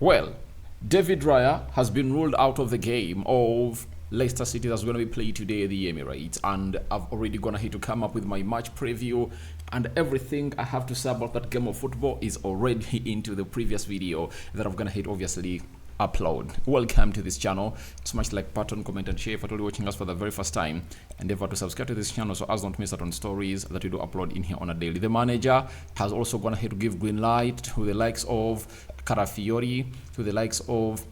Well, David Raya has been ruled out of the game of Leicester City that's going to be played today at the Emirates, and I've already gone ahead to come up with my match preview, and everything I have to say about that game of football is already into the previous video that I'm going to hit obviously upload. Welcome to this channel. Smash like button, comment and share if you're watching us for the very first time, and endeavor to subscribe to this channel so as don't miss out on stories that we do upload in here on a daily. The manager has also gone ahead to give green light to the likes of Carafiori, to the likes of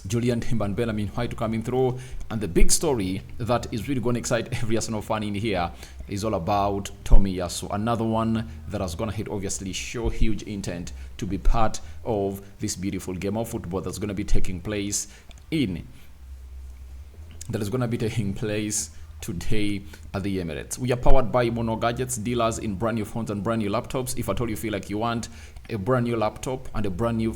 Julian Timber Bellamy White coming through, and the big story that is really going to excite every Arsenal fan in here is all about Tomiyasu, another one that has gone ahead obviously show huge intent to be part of this beautiful game of football that's going to be taking place today at the Emirates. We are powered by Mono Gadgets, dealers in brand new phones and brand new laptops. If at all you feel like you want a brand new laptop and a brand new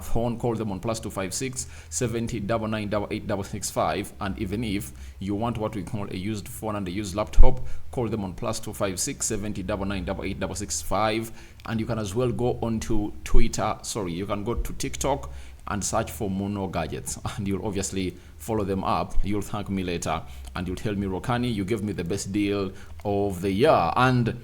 phone, call them on +256 70 99 88 and even if you want what we call a used phone and a used laptop, call them on +256 70 99 88 and you can as well go onto you can go to TikTok and search for Mono Gadgets, and you'll obviously follow them up. You'll thank me later and you'll tell me, Rokani, you gave me the best deal of the year. And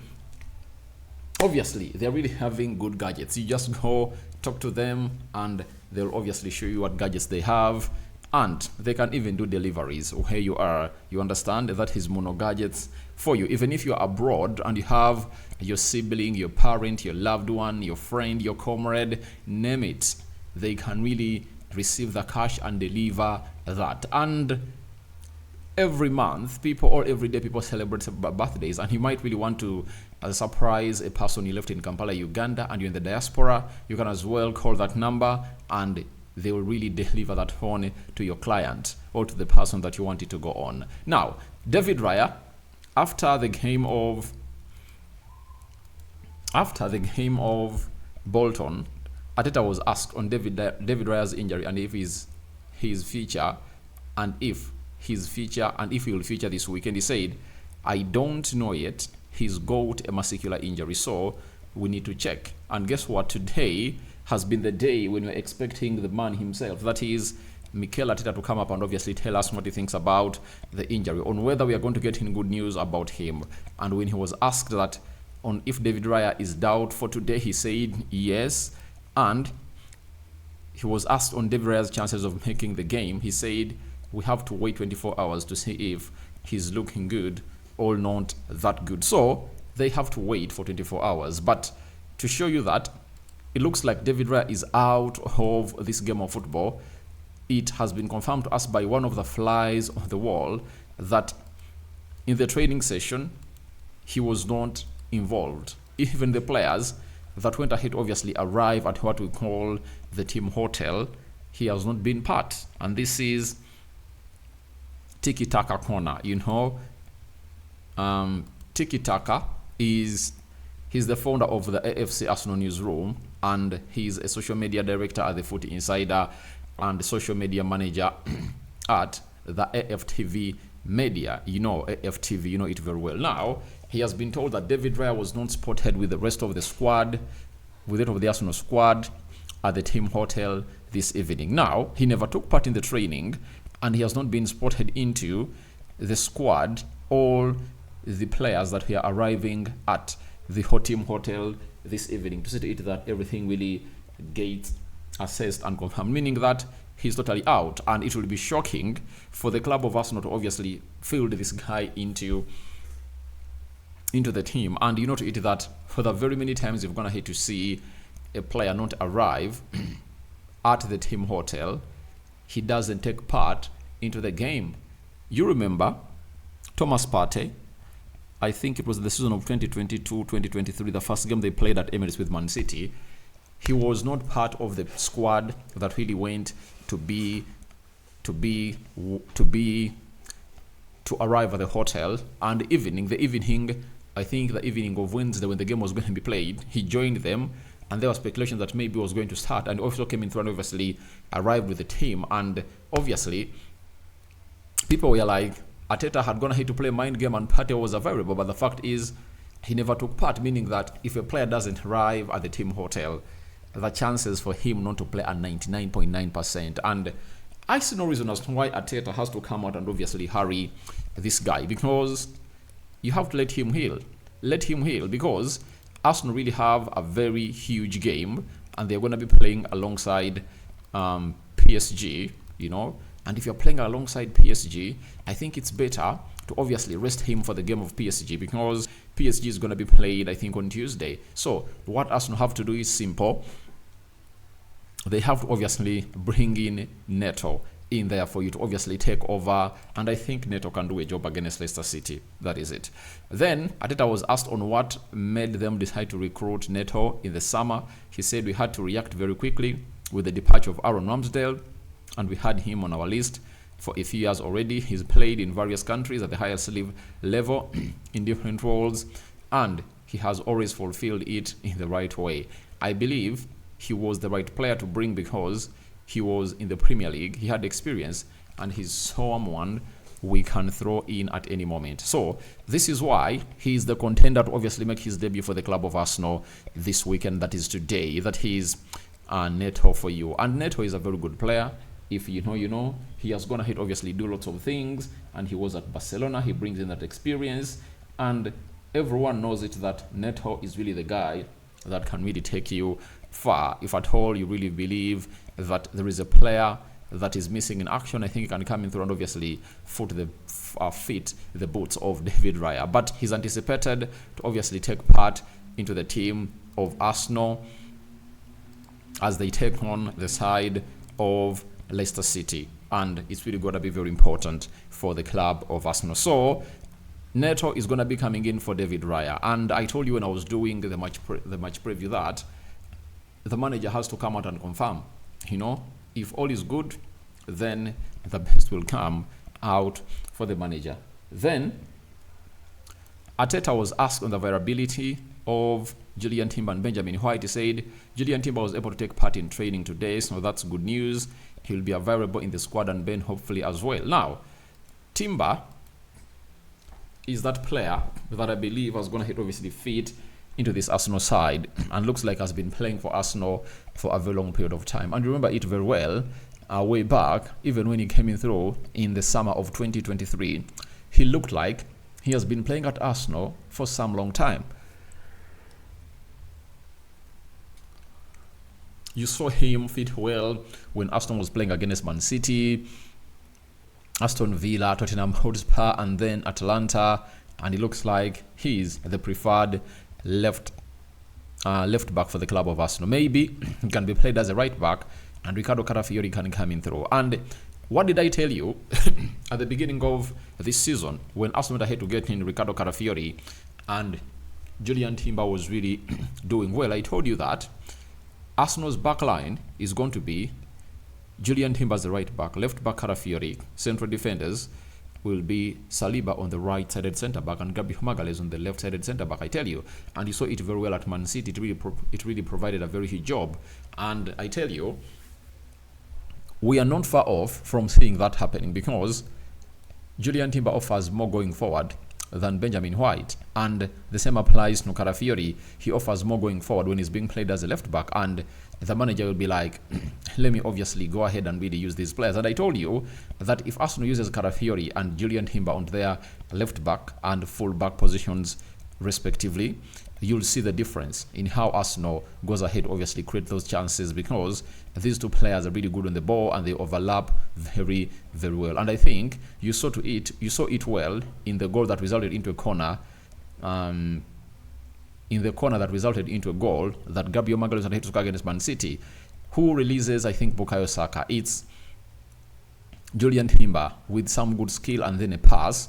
obviously they're really having good gadgets. You just go talk to them and they'll obviously show you what gadgets they have, and they can even do deliveries where you are. You understand? That is Mono Gadgets for you. Even if you're abroad and you have your sibling, your parent, your loved one, your friend, your comrade, name it, they can really receive the cash and deliver that. And every month people, or every day, people celebrate birthdays, and you might really want to surprise a person you left in Kampala, Uganda, and you're in the diaspora. You can as well call that number and they will really deliver that phone to your client or to the person that you want it to go on. Now, David Raya, after the game of Bolton, Arteta was asked on David Raya's injury and if his future, and if he will feature this weekend. He said, I don't know yet. He's got a muscular injury, so we need to check. And guess what? Today has been the day when we're expecting the man himself, that is Mikel Arteta, to come up and obviously tell us what he thinks about the injury, on whether we are going to get in good news about him. And when he was asked that on if David Raya is doubt for today, he said yes. And he was asked on David Raya's chances of making the game. He said we have to wait 24 hours to see if he's looking good or not that good. So they have to wait for 24 hours. But to show you that it looks like David Raya is out of this game of football, it has been confirmed to us by one of the flies on the wall that in the training session he was not involved. Even the players that went ahead obviously arrive at what we call the team hotel, he has not been part. And this is Tiki Taka corner, you know. Tiki Taka he's the founder of the AFC Arsenal newsroom, and he's a social media director at the Footy Insider and social media manager at the AFTV Media. You know AFTV, you know it very well. Now, he has been told that David Raya was not spotted with the rest of the squad, with it of the Arsenal squad at the team hotel this evening. Now, he never took part in the training, and he has not been spotted into the squad or the players that were arriving at the team hotel this evening, to see to it that everything really gets assessed and confirmed, meaning that he's totally out. And it will be shocking for the club of Arsenal to obviously field this guy into the team. And you know to it that for the very many times you've gone ahead to see a player not arrive at the team hotel, he doesn't take part into the game. You remember Thomas Partey, I think it was the season of 2022-2023, the first game they played at Emirates with Man City. He was not part of the squad that really went to arrive at the hotel. And the evening, I think the evening of Wednesday when the game was going to be played, he joined them, and there was speculation that maybe he was going to start, and also came in through and obviously arrived with the team. And obviously people were like, Arteta had gone ahead to play a mind game and Partey was available, but the fact is he never took part, meaning that if a player doesn't arrive at the team hotel, the chances for him not to play are 99.9%. And I see no reason as to why Arteta has to come out and obviously hurry this guy, because you have to let him heal. Let him heal, because Arsenal really have a very huge game and they're going to be playing alongside PSG, you know. And if you're playing alongside PSG, I think it's better to obviously rest him for the game of PSG, because PSG is going to be played, I think, on Tuesday. So what Arsenal have to do is simple. They have to obviously bring in Neto in there for you to obviously take over, and I think Neto can do a job against Leicester City. That is it. Then Arteta was asked on what made them decide to recruit Neto in the summer. He said, we had to react very quickly with the departure of Aaron Ramsdale, and we had him on our list for a few years already. He's played in various countries at the highest level in different roles, and he has always fulfilled it in the right way. I believe he was the right player to bring because he was in the Premier League, he had experience, and he's someone we can throw in at any moment. So this is why he's the contender to obviously make his debut for the club of Arsenal this weekend, that is today. That he's Neto for you. And Neto is a very good player. If you know, you know. He has gone ahead, obviously, do lots of things, and he was at Barcelona. He brings in that experience, and everyone knows it that Neto is really the guy that can really take you far. If at all you really believe that there is a player that is missing in action, I think he can come in through and obviously fit the boots of David Raya. But he's anticipated to obviously take part into the team of Arsenal as they take on the side of Leicester City, and it's really going to be very important for the club of Arsenal. So Neto is going to be coming in for David Raya, and I told you when I was doing the match preview that the manager has to come out and confirm. You know, if all is good, then the best will come out for the manager. Then Arteta was asked on the variability of Julian Timber and Benjamin White. He said Julian Timber was able to take part in training today, so that's good news. He'll be available in the squad, and Ben hopefully as well. Now, Timber is that player that I believe is going to obviously fit into this Arsenal side, and looks like has been playing for Arsenal for a very long period of time. And remember it very well, way back, even when he came in through in the summer of 2023, he looked like he has been playing at Arsenal for some long time. You saw him fit well when Arsenal was playing against Man City, Aston Villa, Tottenham Hotspur, and then Atalanta, and it looks like he's the preferred left back for the club of Arsenal. Maybe he can be played as a right back, and Ricardo Carafiori can come in through. And what did I tell you at the beginning of this season when Arsenal had to get in Ricardo Carafiori and Julian Timber was really doing well? I told you that Arsenal's back line is going to be Julian Timber as the right back, left back Carafiori, central defenders will be Saliba on the right-sided centre-back and Gabriel Magalhaes on the left-sided centre-back, I tell you. And you saw it very well at Man City. It really provided a very huge job. And I tell you, we are not far off from seeing that happening, because Julian Timber offers more going forward than Benjamin White, and the same applies to Carafiori. He offers more going forward when he's being played as a left back, and the manager will be like, let me obviously go ahead and really use these players. And I told you that if Arsenal uses Carafiori and Julian Timber on their left back and full back positions respectively, you'll see the difference in how Arsenal goes ahead, obviously create those chances, because these two players are really good on the ball and they overlap very, very well. And I think you saw it well in the goal that resulted into a corner, in the corner that resulted into a goal that Gabriel Magalhaes had to score against Man City. Who releases, I think, Bukayo Saka? It's Julian Timber with some good skill and then a pass,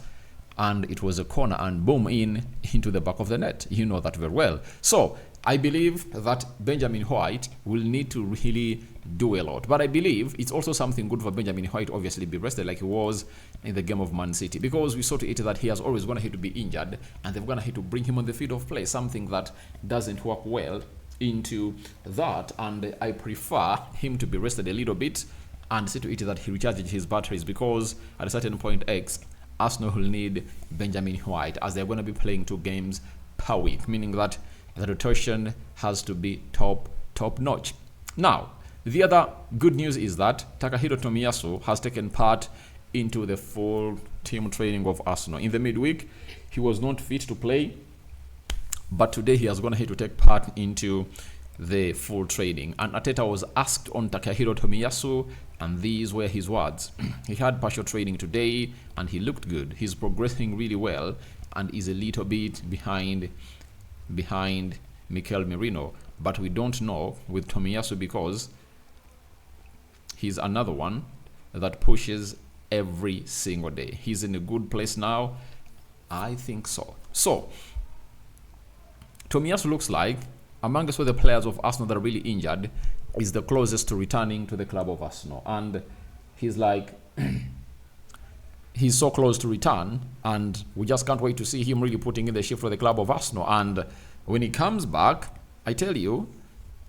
and it was a corner and boom, into the back of the net. You know that very well. So I believe that Benjamin White will need to really do a lot. But I believe it's also something good for Benjamin White to obviously be rested like he was in the game of Man City, because we saw to it that he has always gone ahead to be injured, and they've gone ahead to bring him on the field of play, something that doesn't work well into that. And I prefer him to be rested a little bit and see to it that he recharges his batteries, because at a certain point Arsenal will need Benjamin White, as they're going to be playing 2 games per week, meaning that the rotation has to be top top notch. Now, the other good news is that Takahiro Tomiyasu has taken part into the full team training of Arsenal. In the midweek, he was not fit to play, but today he has gone ahead to take part into the full training. And Arteta was asked on Takahiro Tomiyasu, and these were his words. He had partial training today, and he looked good. He's progressing really well, and is a little bit behind Mikel Merino. But we don't know with Tomiyasu because he's another one that pushes every single day. He's in a good place now. I think so. So, Tomiyasu looks like, among us, the players of Arsenal that are really injured, is the closest to returning to the club of Arsenal. And he's like, he's so close to return, and we just can't wait to see him really putting in the shift for the club of Arsenal. And when he comes back, I tell you,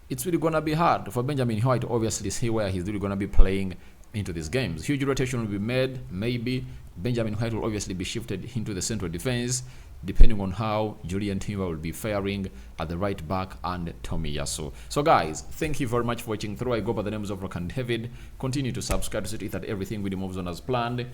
it's really going to be hard for Benjamin White to obviously see where he's really going to be playing into these games. Huge rotation will be made. Maybe Benjamin White will obviously be shifted into the central defense, depending on how Julian Timber will be faring at the right back and Tomiyasu. So guys, thank you very much for watching through. I go by the names of Rokani David. Continue to subscribe to see that everything really moves on as planned.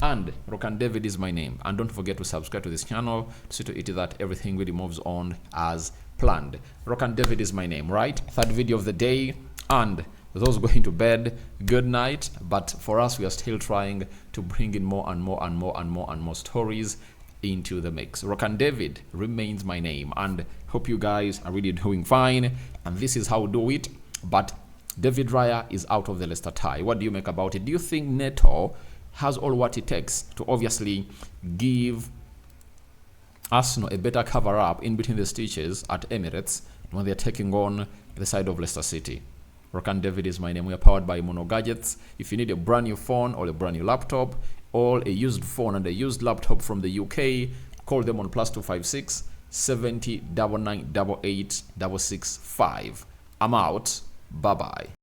And Rokani David is my name. And don't forget to subscribe to this channel to see to it that everything really moves on as planned. Rokani David is my name, right? Third video of the day. And those going to bed, good night. But for us, we are still trying to bring in more and more and more and more and more stories into the mix. Rokani David remains my name, and hope you guys are really doing fine. And this is how we do it. But David Raya is out of the Leicester tie. What do you make about it? Do you think Neto has all what it takes to obviously give Arsenal a better cover-up in between the stitches at Emirates when they're taking on the side of Leicester City? Rokani David is my name. We are powered by Mono Gadgets. If you need a brand new phone or a brand new laptop, or a used phone and a used laptop from the UK, call them on +256 70 99 88 665. I'm out. Bye bye.